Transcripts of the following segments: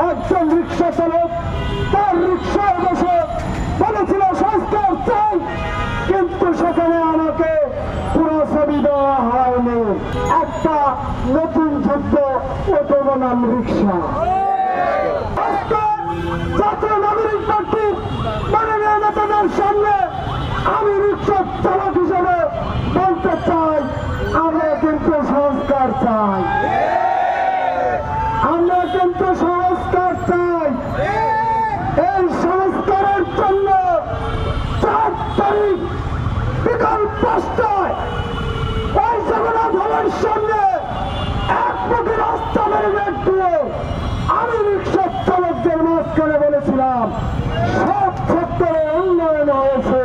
একজন রিক্সা চালক তার রিক্সায় বসে বলেছিল সংস্কার চাই, কিন্তু সেখানে আমাকে পুরো ছবি দেওয়া হয়নি। একটা নতুন যুদ্ধ অটো বনাম রিক্সা। জাতীয় নাগরিক পার্টির মাননীয় নেতাদের সামনে আমি রিক্সা চালক হিসেবে বলতে চাই, আমরা কিন্তু সংস্কার চাই, আমরা কিন্তু সংস্কার চাই। এই সংস্কারের জন্য 4 তারিখ বিকাল 5টায় ওই জগন্নাথ হলের সামনে একমুখী রাস্তা মেরিনেট দিয়ে আমি রিক্সা চালকদের মাঝখানে বলেছিলাম সব ক্ষেত্রে উন্নয়ন হয়েছে,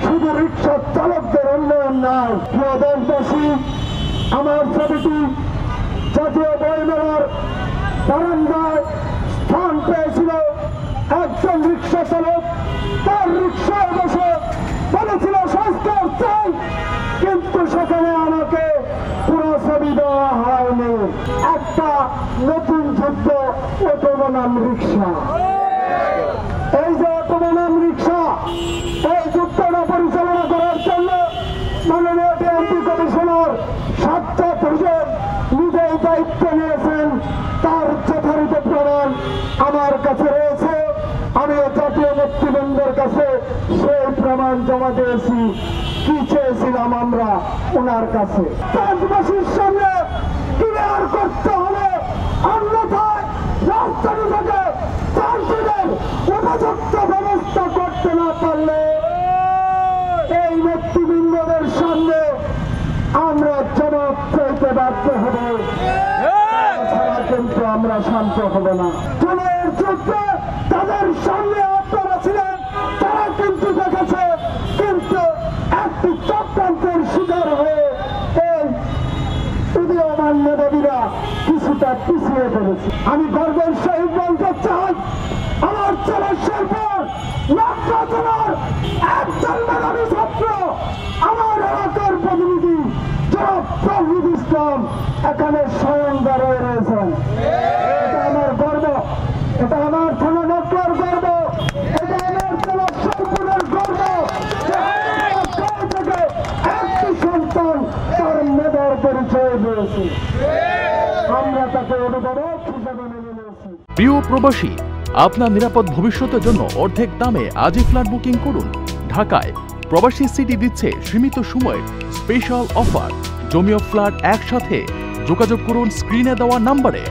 শুধু রিক্সা চালকদের উন্নয়ন নাই। প্রিয় দেশবাসী, আমার ছবিটি জাতীয় বইমেলার বারান্দায় স্থান পেয়েছিল। একজন রিক্সা চালক তার রিক্সায় বসে বলেছিল সংস্কার চাই, কিন্তু সেখানে আমাকে পুরো ছবি দেওয়া হয়নি। একটা নতুন যুদ্ধ অটো বনাম রিক্সা। এই যে অটো বনাম রিক্সা, এই যুদ্ধটা পরিচালনা করার জন্য মাননীয় এমপি কমিশনার সাজ্জাদ হোসেন নিজেই দায়িত্ব নিয়েছেন। তার যথাযথ প্রমাণ আমার কাছে রয়েছে। আমি জাতীয় নেতৃবৃন্দের কাছে সেই প্রমাণ জমা দিয়েছি। কি চেয়েছিলাম আমরা ওনার কাছে? দেশবাসীর সামনে ক্লিয়ার করতে হবে, অন্যথায় রাজধানী থেকে ট্রানজিটের উপযুক্ত ব্যবস্থা করতে না পারলে এই নেতৃবৃন্দদের সামনে আমরা জবাব চাইতে বাধ্য হব, ছাড়া কিন্তু আমরা শান্ত হব না। জুলাইয়ের যুদ্ধে তাদের সামনে আপনারা ছিলেন, তারা কিন্তু দেখেছে, কিন্তু একটি চক্রান্তের শিকার হয়ে এই উদীয়মান মেধাবীরা কিছুটা পিছিয়ে পড়েছে। আমি গর্বের সহিত বলতে চাই, আমার ছেলে শেরপুর নাগরা জেলার একজন মেধাবী ছাত্র, আমার এলাকার প্রতিনিধি জনাব তৌহিদ ইসলাম এখানে স্বয়ং দাঁড়িয়ে রয়েছেন। এটা আমার গর্ব, এটা আমার থানা নকলার গর্ব, এটা আমার জেলা শেরপুরের গর্ব। থেকে একটি সন্তান তার মেধার পরিচয় দিয়েছে, আমরা তাকে অভিভাবক হিসেবে মেনে নিয়েছি। প্রিয় প্রবাসী, আপনার নিরাপদ ভবিষ্যতের জন্য অর্ধেক দামে আজই ফ্ল্যাট বুকিং করুন। ঢাকায় প্রবাসী সিটি দিচ্ছে সীমিত সময়ের স্পেশাল অফার। জমিও ফ্ল্যাট একসাথে। যোগাযোগ করুন স্ক্রিনে দেওয়া নাম্বারে।